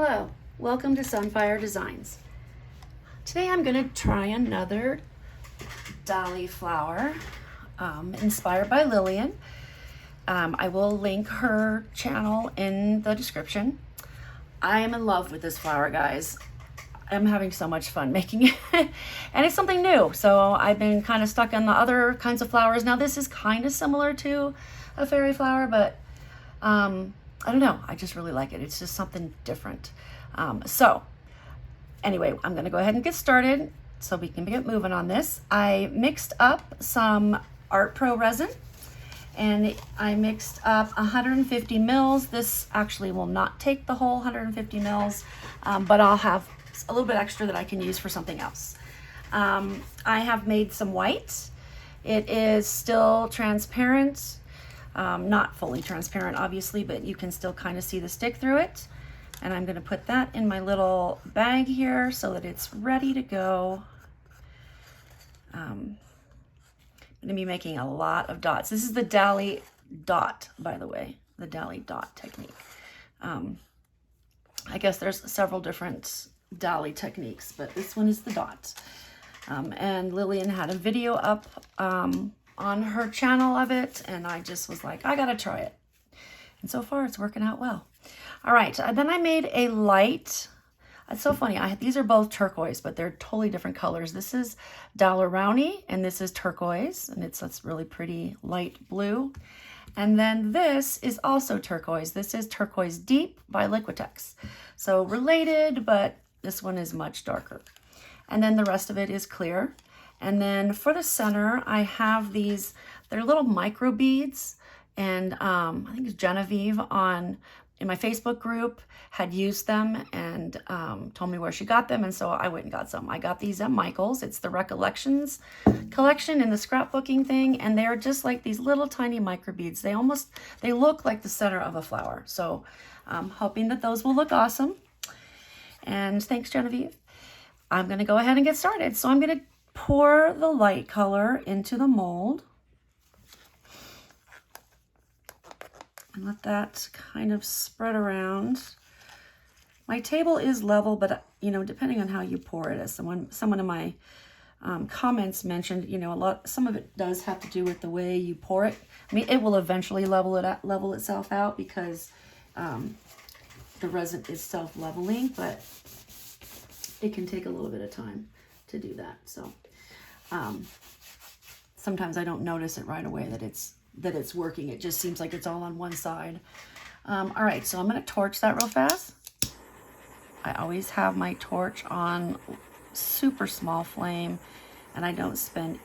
Hello, welcome to Sunfire Designs. Today I'm going to try another DaLi flower inspired by Lillian. I will link her channel in the description. I am in love with this flower, guys. I'm having so much fun making it and it's something new. So I've been kind of stuck on the other kinds of flowers. Now this is kind of similar to a fairy flower, but I don't know. I just really like it. It's just something different. So anyway, I'm going to go ahead and get started so we can get moving on this. I mixed up some Art Pro resin and I mixed up 150 mils. This actually will not take the whole 150 mils, but I'll have a little bit extra that I can use for something else. I have made some white. It is still transparent. Not fully transparent, obviously, but you can still kind of see the stick through it. And I'm going to put that in my little bag here so that it's ready to go. I'm going to be making a lot of dots. This is the DaLi Dot, by the way, the DaLi Dot technique. I guess there's several different DaLi techniques, but this one is the dot. And Lillian had a video up on her channel of it, and I just was like, I gotta try it. And so far it's working out well. All right, then I made a light. It's so funny, these are both turquoise, but they're totally different colors. This is DaLi and this is turquoise, and it's really pretty light blue. And then this is also turquoise. This is Turquoise Deep by Liquitex. So related, but this one is much darker. And then the rest of it is clear. And then for the center, I have these, they're little micro beads. And I think it's Genevieve in my Facebook group had used them and told me where she got them. And so I went and got some. I got these at Michael's. It's the Recollections collection in the scrapbooking thing. And they're just like these little tiny micro beads. They look like the center of a flower. So I'm hoping that those will look awesome. And thanks, Genevieve. I'm going to go ahead and get started. So I'm going to pour the light color into the mold and let that kind of spread around. My table is level, but you know, depending on how you pour it, as someone in my comments mentioned, you know, some of it does have to do with the way you pour it. I mean, it will eventually level itself out because the resin is self-leveling, but it can take a little bit of time to do that. So sometimes I don't notice it right away that it's working. It just seems like it's all on one side. All right, so I'm going to torch that real fast. I always have my torch on super small flame, and I don't spend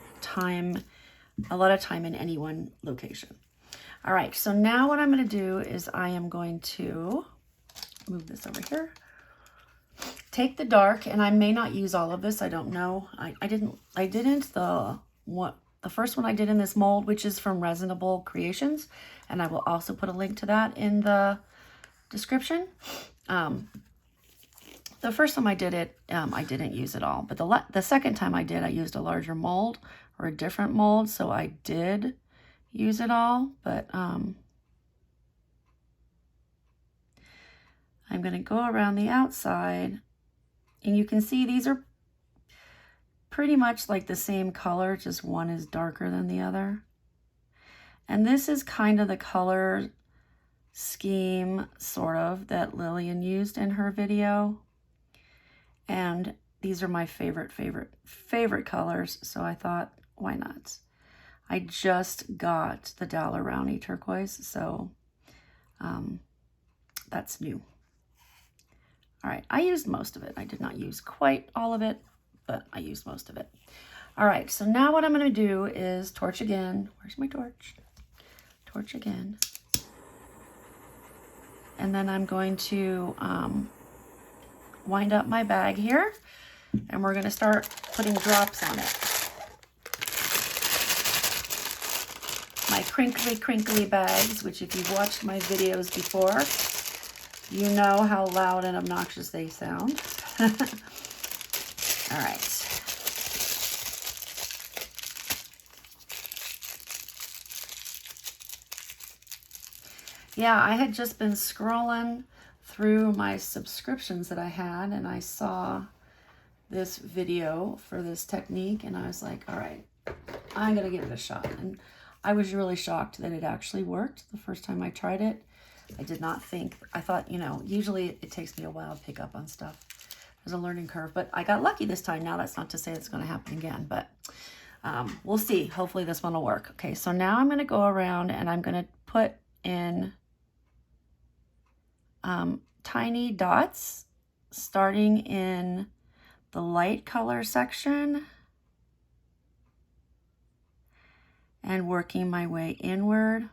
a lot of time in any one location. All right, so now what I'm going to do is I am going to move this over here. Take the dark, and I may not use all of this. I don't know. I didn't. The first one I did in this mold, which is from Resinable Creations, and I will also put a link to that in the description. The first time I did it, I didn't use it all, but the second time I did, I used a larger mold or a different mold, so I did use it all. But I'm going to go around the outside. And you can see these are pretty much like the same color, just one is darker than the other. And this is kind of the color scheme, sort of, that Lillian used in her video. And these are my favorite colors, so I thought, why not? I just got the DaLi turquoise, so that's new. All right, I used most of it. I did not use quite all of it, but I used most of it. All right, so now what I'm going to do is torch again. Where's my torch? Torch again. And then I'm going to wind up my bag here, and we're going to start putting drops on it. My crinkly bags, which if you've watched my videos before, you know how loud and obnoxious they sound. All right. Yeah, I had just been scrolling through my subscriptions that I had, and I saw this video for this technique, and I was like, all right, I'm gonna give it a shot. And I was really shocked that it actually worked the first time I tried it. I did not think, I thought, you know, usually it takes me a while to pick up on stuff. There's a learning curve, but I got lucky this time. Now that's not to say it's going to happen again, but we'll see. Hopefully this one will work. Okay, so now I'm going to go around and I'm going to put in tiny dots starting in the light color section and working my way inward.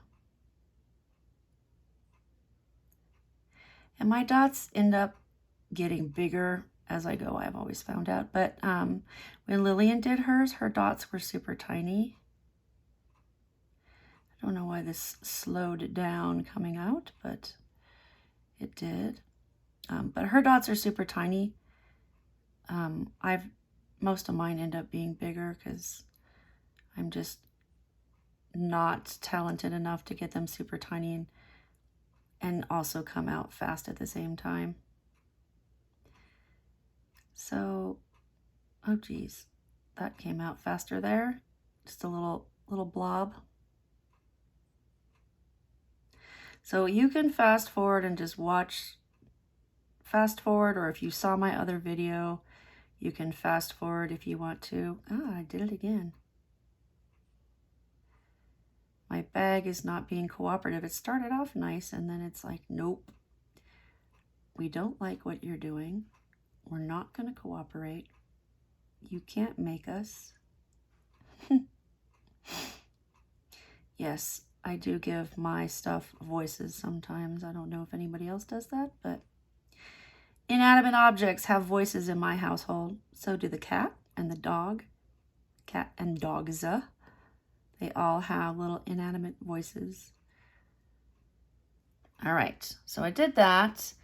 And my dots end up getting bigger as I go, I've always found out. But when Lillian did hers, her dots were super tiny. I don't know why this slowed down coming out, but it did. But her dots are super tiny. Most of mine end up being bigger because I'm just not talented enough to get them super tiny and also come out fast at the same time. So, oh geez, that came out faster there. Just a little blob. So you can fast forward and just watch, fast forward, or if you saw my other video, you can fast forward if you want to. Ah, I did it again. My bag is not being cooperative. It started off nice and then it's like, nope, we don't like what you're doing. We're not going to cooperate. You can't make us. Yes, I do give my stuff voices sometimes. I don't know if anybody else does that, but inanimate objects have voices in my household. So do the cat and the dog. Cat and dogs. They all have little inanimate voices. All right, so I did that.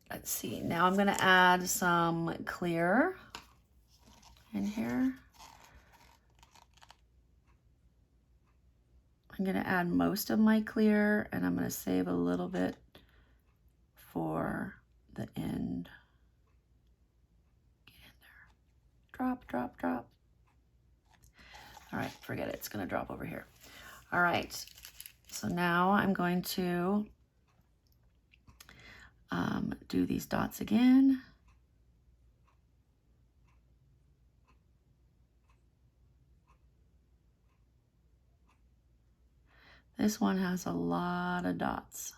Let's see, now I'm going to add some clear in here. I'm going to add most of my clear, and I'm going to save a little bit for the end. Get in there. Drop, drop, drop. All right, forget it. It's going to drop over here. All right, so now I'm going to do these dots again. This one has a lot of dots.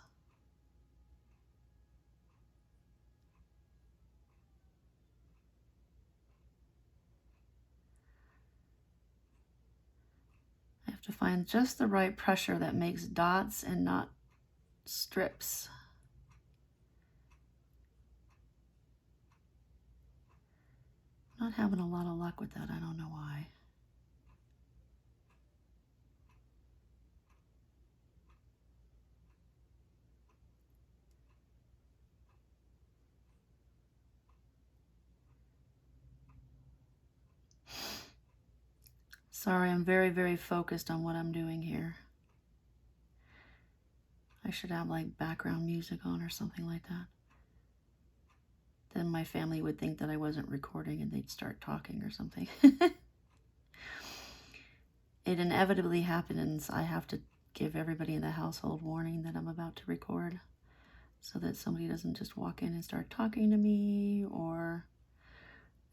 I have to find just the right pressure that makes dots and not strips. Not having a lot of luck with that. I don't know why. Sorry, I'm very, very focused on what I'm doing here. I should have like background music on or something like that. Then my family would think that I wasn't recording and they'd start talking or something. It inevitably happens. I have to give everybody in the household warning that I'm about to record so that somebody doesn't just walk in and start talking to me, or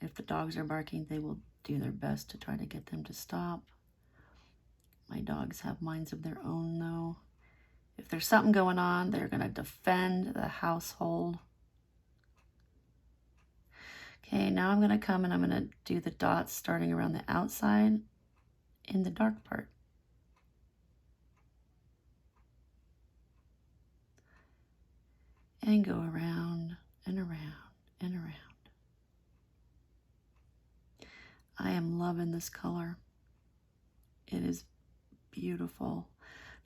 if the dogs are barking, they will do their best to try to get them to stop. My dogs have minds of their own though. If there's something going on, they're going to defend the household. Okay, now I'm going to come and I'm going to do the dots starting around the outside in the dark part. And go around and around and around. I am loving this color. It is beautiful.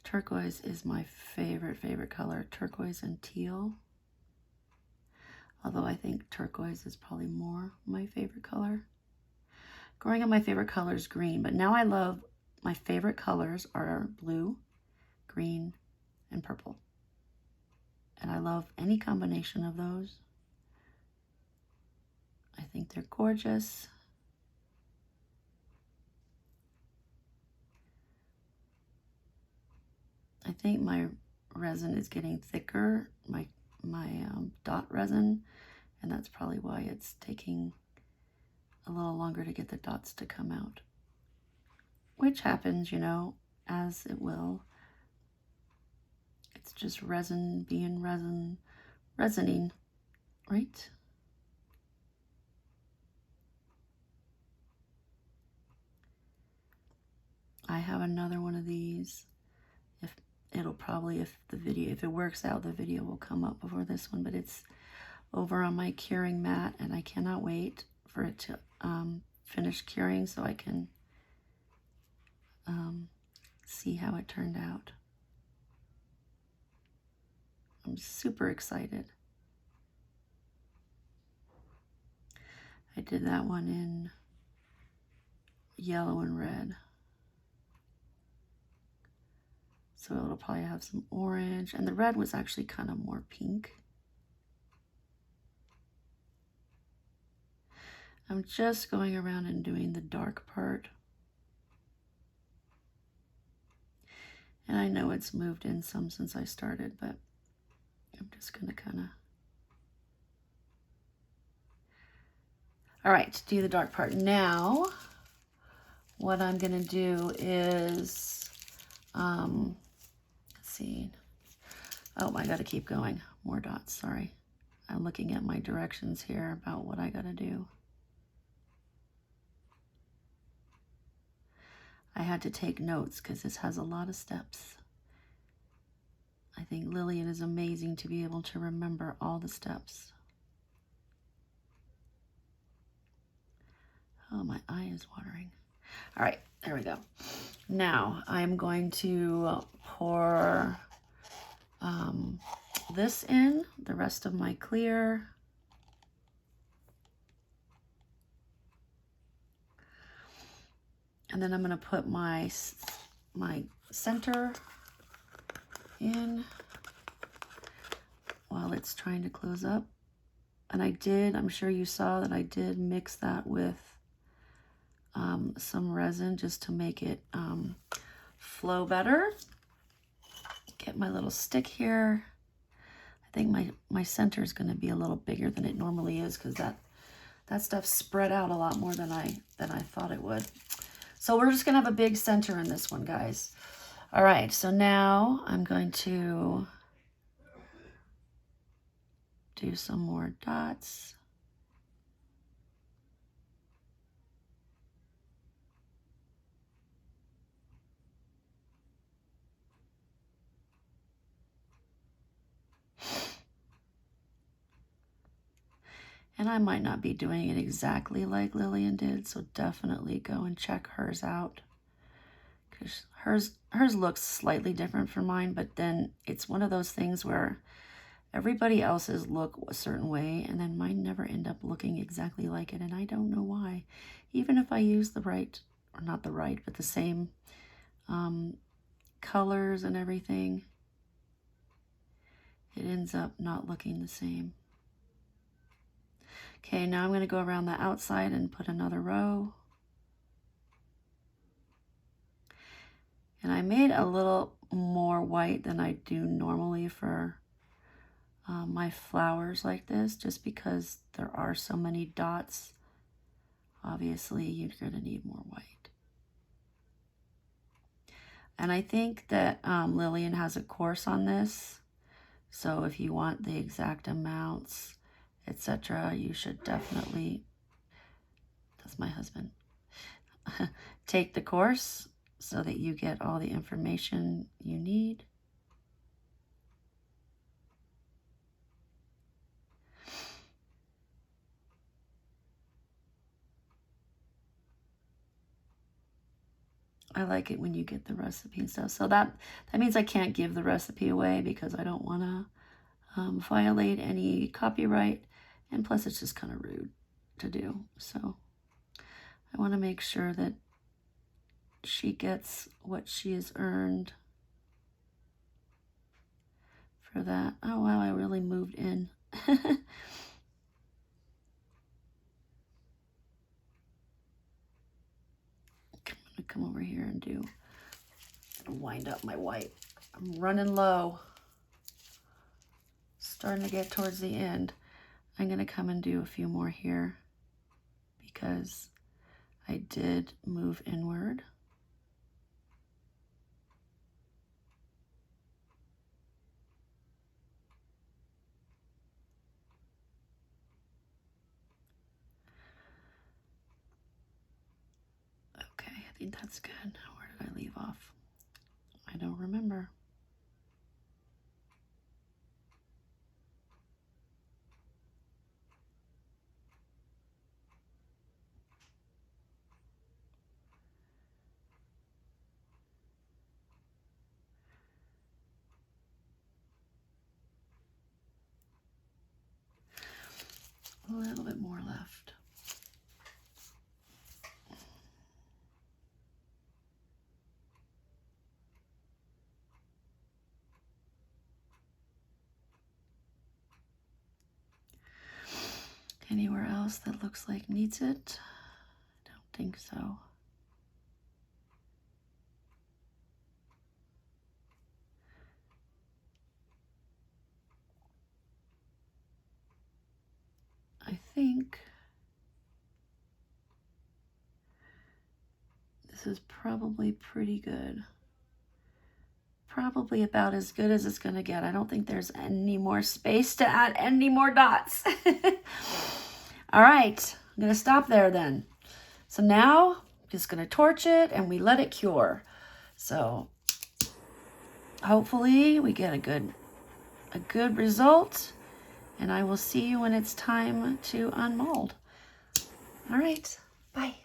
Turquoise is my favorite color. Turquoise and teal. Although I think turquoise is probably more my favorite color. Growing up, my favorite color is green, but now I love, my favorite colors are blue, green, and purple. And I love any combination of those. I think they're gorgeous. I think my resin is getting thicker, my dot resin, and that's probably why it's taking a little longer to get the dots to come out. Which happens, you know, as it will. It's just resin being resining, right? I have another one of these. If it'll probably, if it works out, the video will come up before this one, but it's over on my curing mat, and I cannot wait for it to finish curing so I can see how it turned out. I'm super excited. I did that one in yellow and red. So it'll probably have some orange, and the red was actually kind of more pink. I'm just going around and doing the dark part. And I know it's moved in some since I started, but I'm just gonna kind of. All right, do the dark part. Now, what I'm gonna do is, let's see. Oh, I gotta keep going. More dots, sorry. I'm looking at my directions here about what I gotta do. I had to take notes because this has a lot of steps. I think Lillian is amazing to be able to remember all the steps. Oh, my eye is watering. All right, there we go. Now I'm going to pour this in, the rest of my clear. And then I'm going to put my center in while it's trying to close up. And I'm sure you saw that I did mix that with some resin just to make it flow better. Get my little stick here. I think my center is going to be a little bigger than it normally is because that stuff spread out a lot more than I thought it would. So we're just going to have a big center in this one, guys. All right, so now I'm going to do some more dots. And I might not be doing it exactly like Lillian did, so definitely go and check hers out. Because hers looks slightly different from mine, but then it's one of those things where everybody else's look a certain way, and then mine never end up looking exactly like it, and I don't know why. Even if I use the right, or not the right, but the same colors and everything, it ends up not looking the same. Okay, now I'm going to go around the outside and put another row. And I made a little more white than I do normally for my flowers like this, just because there are so many dots. Obviously, you're going to need more white. And I think that Lillian has a course on this. So if you want the exact amounts, etc., you should definitely, that's my husband, take the course so that you get all the information you need. I like it when you get the recipe and stuff. So that means I can't give the recipe away because I don't want to violate any copyright. And plus, it's just kind of rude to do. So I want to make sure that she gets what she has earned. for that. Oh, wow, I really moved in. I'm gonna come over here and wind up my white. I'm running low. Starting to get towards the end. I'm gonna come and do a few more here because I did move inward. Okay, I think that's good. Where did I leave off? I don't remember. A little bit more left. Anywhere else that looks like needs it? I don't think so. I think this is probably pretty good. Probably about as good as it's gonna get. I don't think there's any more space to add any more dots. All right, I'm gonna stop there then. So now I'm just gonna torch it and we let it cure. So hopefully we get a good result, and I will see you when it's time to unmold. All right, bye.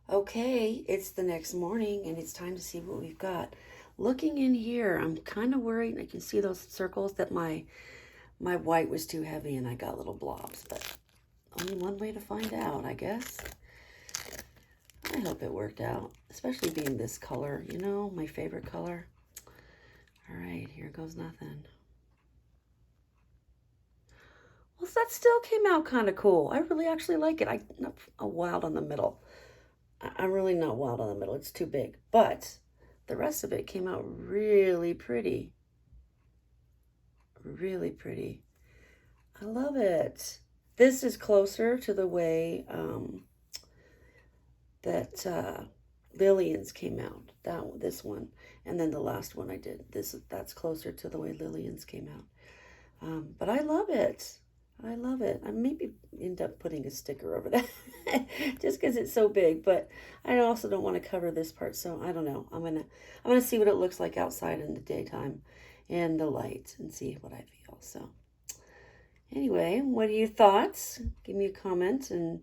Okay, it's the next morning and it's time to see what we've got. Looking in here, I'm kind of worried. I can see those circles that my white was too heavy and I got little blobs, but only one way to find out, I guess. I hope it worked out, especially being this color, you know, my favorite color. All right, here goes nothing. Well, that still came out kind of cool. I really actually like it. I'm not wild on the middle. I'm really not wild on the middle. It's too big. But the rest of it came out really pretty. Really pretty. I love it. This is closer to the way that Lillian's came out. This one. And then the last one I did. That's closer to the way Lillian's came out. But I love it. I love it. I maybe end up putting a sticker over that just because it's so big, but I also don't want to cover this part, so I don't know. I'm gonna see what it looks like outside in the daytime in the light and see what I feel. So anyway, what are your thoughts? Give me a comment, and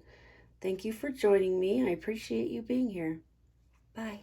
thank you for joining me. I appreciate you being here. Bye.